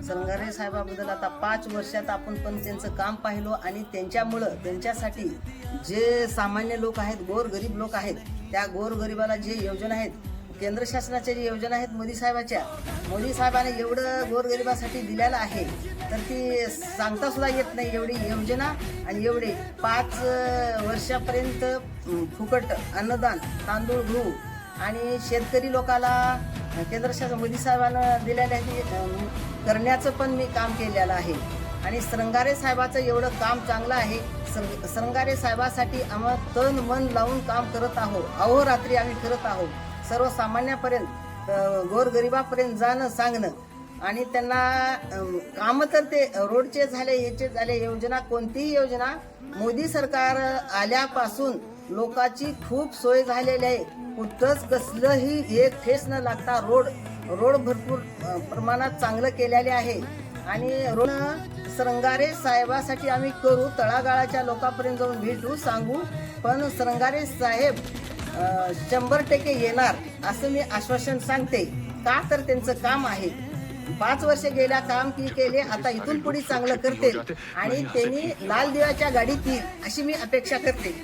संगारे साहेबाबद्दल आता 5 वर्षात आपण पण त्यांचं काम पाहिलो आणि त्यांच्यामुळं त्यांच्यासाठी जे सामान्य लोक आहेत, गोरगरीब लोक आहेत, त्या गोरगरिबाला जे योजना आहेत, केंद्र शासनाच्या जे योजना आहेत, मोदी साहेबाने एवढं गोरगरिबासाठी दिलेलं आहे, तर ती सांगता सुद्धा येत नाही एवढी योजना. आणि एवढे 5 वर्षापर्यंत फुकट अन्नदान, तांदूळ, गहू आणि शेतकरी लोकाला केंद्र शासन मोदी साहेबांना दिलेल्या करण्याचं पण मी काम केलेलं आहे. आणि संगारे साहेबाचं एवढं काम चांगलं आहे. संगारे साहेबासाठी आम्ही तन मन लावून काम करत आहोत, अहोरात्री आम्ही करत आहोत. सर्वसामान्यापर्यंत, गोरगरिबापर्यंत जाणं, सांगणं आणि त्यांना कामं तर ते रोडचे झाले, याचे झाले, योजना, कोणतीही योजना मोदी सरकार आल्यापासून लोकांची खूप सोय झालेली आहे. कुठंच कसलंही एक ठेस न लागता रोड भरपूर प्रमाणात चांगलं केलेले आहे. आणि रोड संगारे साहेबासाठी आम्ही करू, तळागाळाच्या लोकांपर्यंत जाऊन भेटू, सांगू. पण संगारे साहेब 100% येणार असं मी आश्वासन सांगते. का तर त्यांचं काम आहे. 5 वर्ष गेल्या काम केले, आता इथून पुढे चांगलं करते आणि त्यांनी लाल दिव्याच्या गाडीत येईल अशी मी अपेक्षा करते.